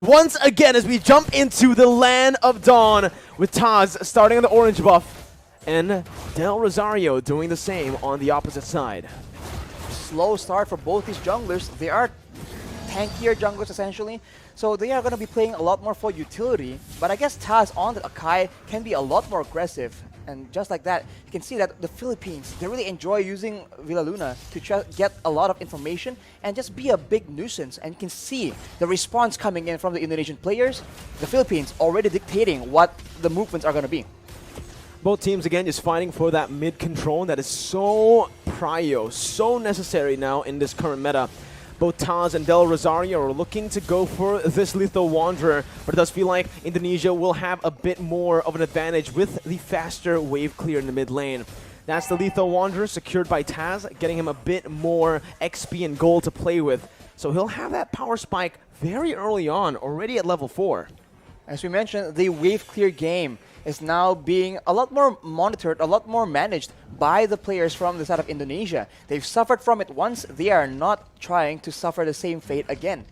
Once again, as we jump into the Land of Dawn with Taz starting on the orange buff and Del Rosario doing the same on the opposite side. Slow start for both these junglers. They are tankier junglers essentially, so they are going to be playing a lot more for utility. But I guess Taz on the Akai can be a lot more aggressive. And just like that, you can see that the Philippines, they really enjoy using Villaluna to get a lot of information and just be a big nuisance. And you can see the response coming in from the Indonesian players. The Philippines already dictating what the movements are going to be. Both teams, again, just fighting for that mid control that is so prio, so necessary now in this current meta. Both Taz and Del Rosario are looking to go for this Lethal Wanderer, but it does feel like Indonesia will have a bit more of an advantage with the faster wave clear in the mid lane. That's the Lethal Wanderer secured by Taz, getting him a bit more XP and gold to play with. So he'll have that power spike very early on, already at level 4. As we mentioned, the wave clear game is now being a lot more monitored, a lot more managed by the players from the side of Indonesia. They've suffered from it once, they are not trying to suffer the same fate again.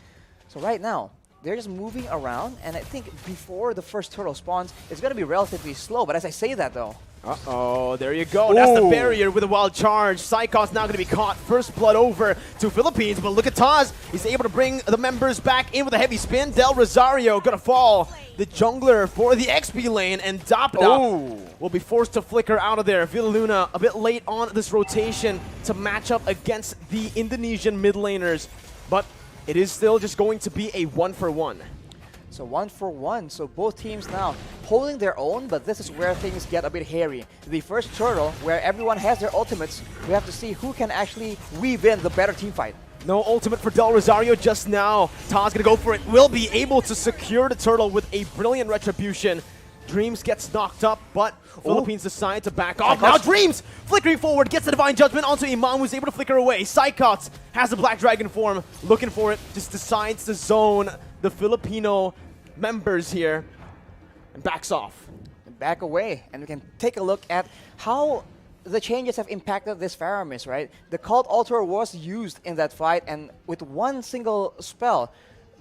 So right now, they're just moving around, and I think before the first turtle spawns, it's going to be relatively slow. But as I say that though, uh-oh, there you go. Ooh. That's the barrier with a wild charge. Psychot's now going to be caught. First blood over to Philippines, but look at Taz. He's able to bring the members back in with a heavy spin. Del Rosario going to fall. The jungler for the XP lane, and Dapda will be forced to flicker out of there. Villaluna a bit late on this rotation to match up against the Indonesian mid laners, but it is still just going to be a 1-for-1. So 1-for-1, so both teams now holding their own, but this is where things get a bit hairy. The first turtle, where everyone has their ultimates, we have to see who can actually weave in the better team fight. No ultimate for Del Rosario just now. Taz gonna go for it. Will be able to secure the turtle with a brilliant retribution. Dreams gets knocked up, but Philippines decide to back off. Now Dreams flickering forward, gets the Divine Judgment onto Imam, who's able to flicker away. Psychot has the Black Dragon form, looking for it, just decides to zone the Filipino members here and backs off. And back away, and we can take a look at how the changes have impacted this Faramis, right? The Cult Altar was used in that fight, and with one single spell,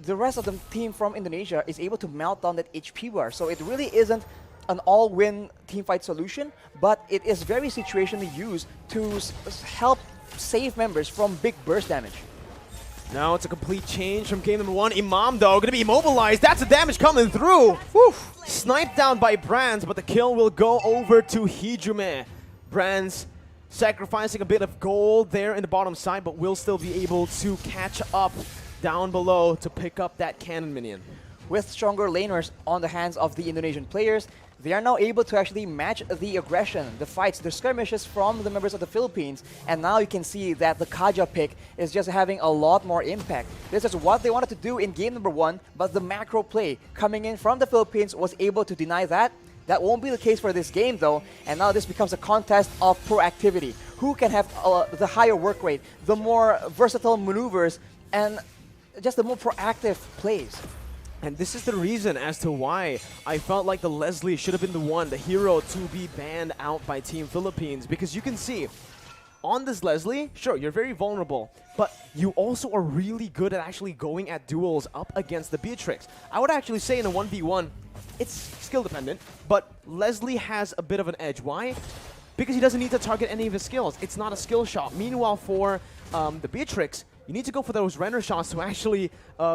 the rest of the team from Indonesia is able to melt down that HP bar. So it really isn't an all-win teamfight solution, but it is very situationally used to help save members from big burst damage. Now it's a complete change from game number 1. Imam, though, going to be immobilized. That's the damage coming through. Whew. Sniped down by Brands, but the kill will go over to Hijume. Brands sacrificing a bit of gold there in the bottom side, but will still be able to catch up down below to pick up that cannon minion. With stronger laners on the hands of the Indonesian players, they are now able to actually match the aggression, the fights, the skirmishes from the members of the Philippines. And now you can see that the Kaja pick is just having a lot more impact. This is what they wanted to do in game number 1, but the macro play coming in from the Philippines was able to deny that. That won't be the case for this game though, and now this becomes a contest of proactivity. Who can have the higher work rate, the more versatile maneuvers, and just the more proactive plays. And this is the reason as to why I felt like the Leslie should have been the one, the hero, to be banned out by Team Philippines. Because you can see, on this Leslie, sure, you're very vulnerable, but you also are really good at actually going at duels up against the Beatrix. I would actually say in a 1v1, it's skill dependent, but Leslie has a bit of an edge. Why? Because he doesn't need to target any of his skills. It's not a skill shot. Meanwhile, for the Beatrix, you need to go for those render shots to actually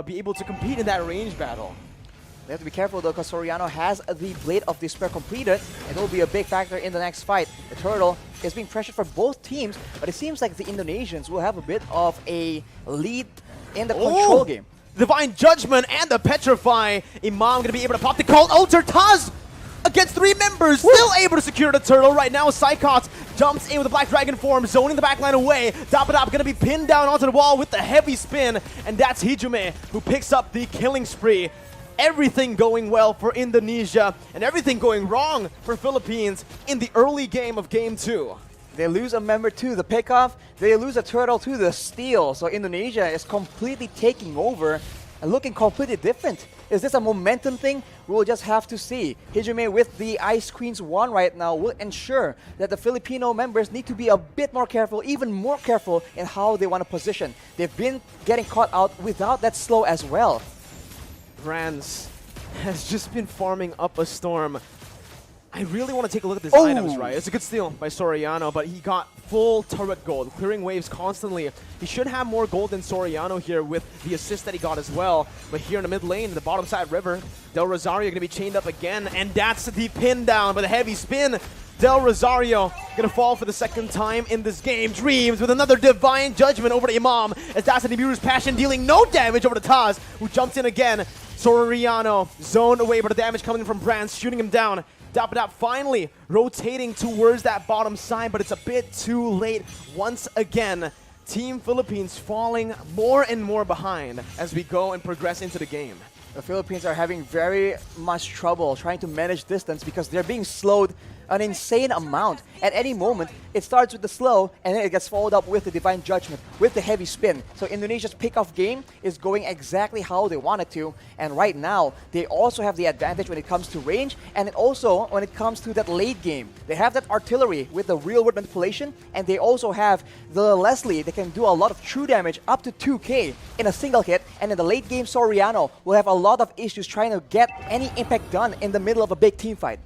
be able to compete in that range battle. They have to be careful though, because Soriano has the Blade of Despair completed, and it will be a big factor in the next fight. The turtle is being pressured for both teams, but it seems like the Indonesians will have a bit of a lead in the control game. Divine Judgment and the Petrify. Imam gonna be able to pop the Cult Altar. Taz against 3 members, still able to secure the turtle. Right now, Psychot jumps in with the Black Dragon form, zoning the backline away. Dapadap gonna be pinned down onto the wall with the heavy spin, and that's Hijume who picks up the killing spree. Everything going well for Indonesia, and everything going wrong for Philippines in the early game of Game 2. They lose a member to the pickoff, they lose a turtle to the steal, so Indonesia is completely taking over and looking completely different. Is this a momentum thing? We'll just have to see. Hijume with the Ice Queen's wand right now will ensure that the Filipino members need to be a bit more careful, even more careful in how they want to position. They've been getting caught out without that slow as well. Brands has just been farming up a storm. I really want to take a look at these Oh. items, right? It's a good steal by Soriano, but he got full turret gold, clearing waves constantly. He should have more gold than Soriano here with the assist that he got as well. But here in the mid lane, the bottom side river, Del Rosario going to be chained up again, and that's the pin down by the heavy spin. Del Rosario going to fall for the second time in this game. Dreams with another divine judgment over to Imam, as that's Nibiru's passion dealing no damage over to Taz, who jumps in again. Soriano zoned away, but the damage coming from Brands, shooting him down. Dap finally rotating towards that bottom side, but it's a bit too late once again. Team Philippines falling more and more behind as we go and progress into the game. The Philippines are having very much trouble trying to manage distance because they're being slowed an insane amount. At any moment, it starts with the slow, and then it gets followed up with the divine judgment, with the heavy spin. So Indonesia's pick-off game is going exactly how they want it to, and right now, they also have the advantage when it comes to range, and also when it comes to that late game. They have that artillery with the real-world manipulation, and they also have the Leslie that can do a lot of true damage, up to 2k in a single hit, and in the late game, Soriano will have a lot of issues trying to get any impact done in the middle of a big team fight.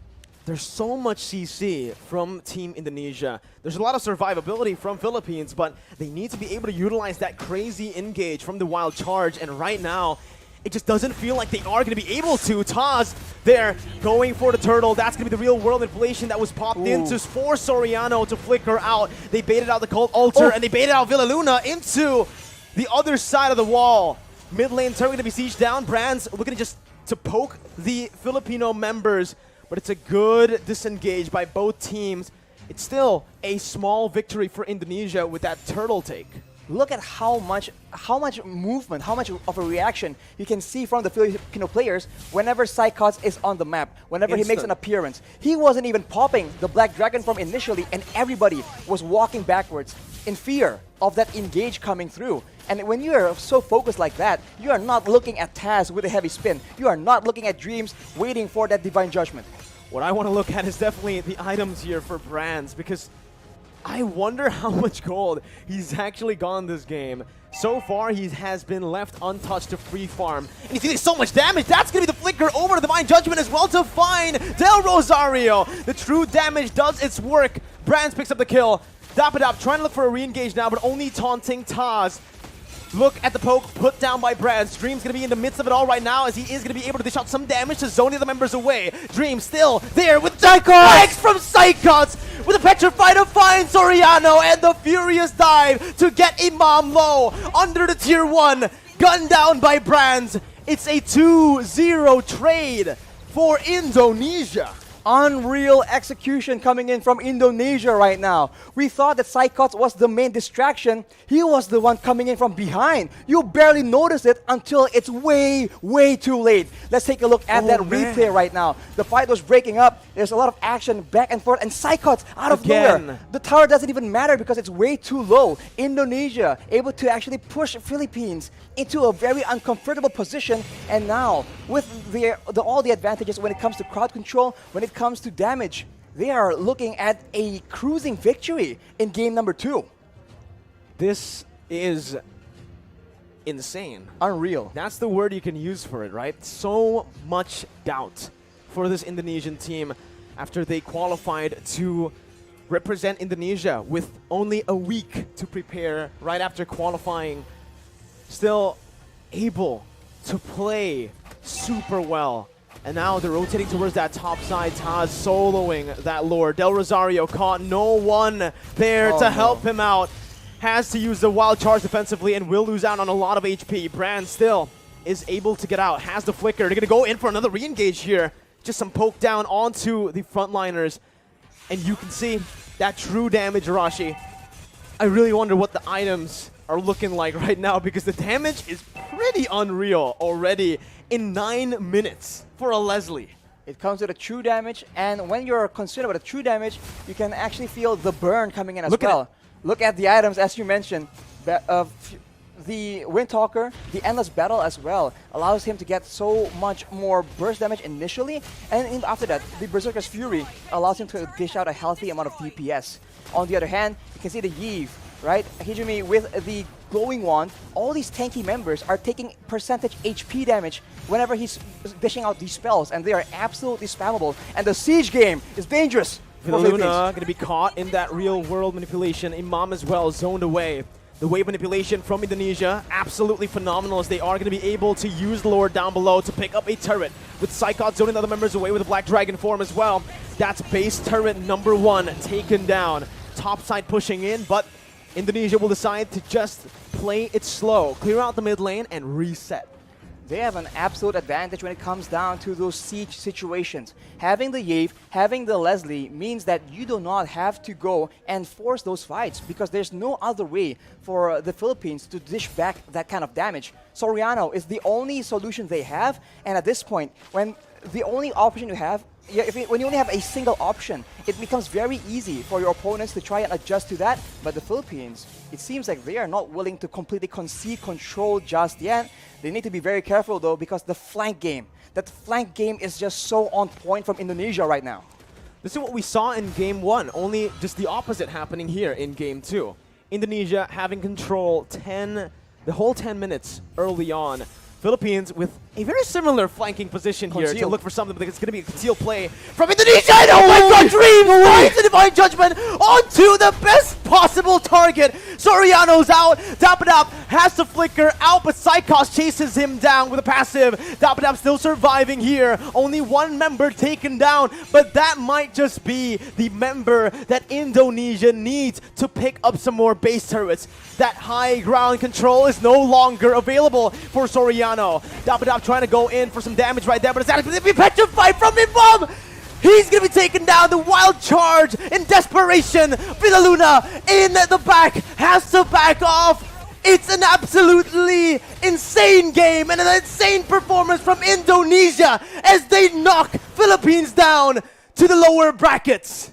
There's so much CC from Team Indonesia. There's a lot of survivability from Philippines, but they need to be able to utilize that crazy engage from the wild charge, and right now, it just doesn't feel like they are going to be able to. Taz there going for the turtle. That's going to be the real world inflation that was popped into for Soriano to flicker out. They baited out the Cult Altar, and they baited out Villaluna into the other side of the wall. Mid lane turret going to be sieged down. Brands looking to poke the Filipino members, but it's a good disengage by both teams. It's still a small victory for Indonesia with that turtle take. Look at how much movement, how much of a reaction you can see from the Filipino players whenever Psychots is on the map, whenever he makes an appearance. He wasn't even popping the Black Dragon Form initially, and everybody was walking backwards in fear of that engage coming through. And when you are so focused like that, you are not looking at Taz with a heavy spin. You are not looking at Dreams waiting for that divine judgment. What I want to look at is definitely the items here for Brands, because I wonder how much gold he's actually gone this game. So far, he has been left untouched to free farm. And he's dealing so much damage. That's going to be the flicker over to Divine Judgment as well to find Del Rosario. The true damage does its work. Brands picks up the kill. Dapadap trying to look for a re-engage now, but only taunting Taz. Look at the poke put down by Brands. Dream's going to be in the midst of it all right now, as he is going to be able to dish out some damage to zone the other members away. Dream still there with Psychots from Psychots with a petrified to find Soriano, and the furious dive to get Imam low under the tier 1. Gunned down by Brands. It's a 2-0 trade for Indonesia. Unreal execution coming in from Indonesia right now. We thought that Psychots was the main distraction. He was the one coming in from behind. You barely notice it until it's way, way too late. Let's take a look at that replay right now. The fight was breaking up. There's a lot of action back and forth, and Psychots out of nowhere. The tower doesn't even matter because it's way too low. Indonesia able to actually push Philippines into a very uncomfortable position, and now with all the advantages when it comes to crowd control, when it comes to damage, they are looking at a cruising victory in game number 2. This is insane. Unreal. That's the word you can use for it, right? So much doubt for this Indonesian team after they qualified to represent Indonesia with only a week to prepare right after qualifying. Still able to play super well. And now they're rotating towards that top side. Taz soloing that lore. Del Rosario caught, no one there to help him out. Has to use the wild charge defensively and will lose out on a lot of HP. Brand still is able to get out, has the flicker. They're going to go in for another re-engage here. Just some poke down onto the frontliners. And you can see that true damage, Arashi. I really wonder what the items are looking like right now, because the damage is pretty unreal already in 9 minutes for a Leslie. It comes with a true damage, and when you're concerned about the true damage, you can actually feel the burn coming in as well. Look at the items, as you mentioned. The Windtalker, the Endless Battle as well, allows him to get so much more burst damage initially, and after that, the Berserker's Fury allows him to dish out a healthy amount of DPS. On the other hand, you can see the Yve right? Hijumi with the glowing wand, all these tanky members are taking percentage HP damage whenever he's dishing out these spells, and they are absolutely spammable. And the siege game is dangerous. for Luna Philippines. going to be caught in that real world manipulation. Imam as well, zoned away. The wave manipulation from Indonesia, absolutely phenomenal, as they are going to be able to use the Lord down below to pick up a turret. With Psychot zoning the other members away with a Black Dragon form as well. That's base turret number 1 taken down. Top side pushing in, but Indonesia will decide to just play it slow. Clear out the mid lane and reset. They have an absolute advantage when it comes down to those siege situations. Having the Yave, having the Leslie means that you do not have to go and force those fights, because there's no other way for the Philippines to dish back that kind of damage. Soriano is the only solution they have, and at this point, when the only option you have, when you only have a single option, it becomes very easy for your opponents to try and adjust to that. But the Philippines, it seems like they are not willing to completely concede control just yet. They need to be very careful though, because the flank game, that flank game is just so on point from Indonesia right now. This is what we saw in Game 1, only just the opposite happening here in Game 2. Indonesia having control the whole 10 minutes early on. Philippines with a very similar flanking position here to look for something, but it's going to be a concealed play from Indonesia. And oh my god, Dream finds the Divine Judgment onto the best possible target. Soriano's out. Dapadap has to flicker out, but Psychos chases him down with a passive. Dapadap still surviving here. Only one member taken down, but that might just be the member that Indonesia needs to pick up some more base turrets. That high ground control is no longer available for Soriano. Dapadap trying to go in for some damage right there, but it's actually going to be petrified from Imam! He's going to be taken down. The wild charge in desperation. Villaluna in the back has to back off. It's an absolutely insane game and an insane performance from Indonesia as they knock Philippines down to the lower brackets.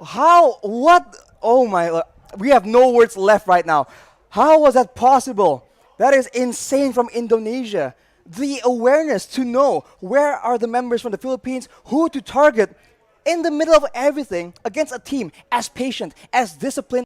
How? What? Oh my, we have no words left right now. How was that possible? That is insane from Indonesia. The awareness to know where are the members from the Philippines, who to target in the middle of everything against a team as patient, as disciplined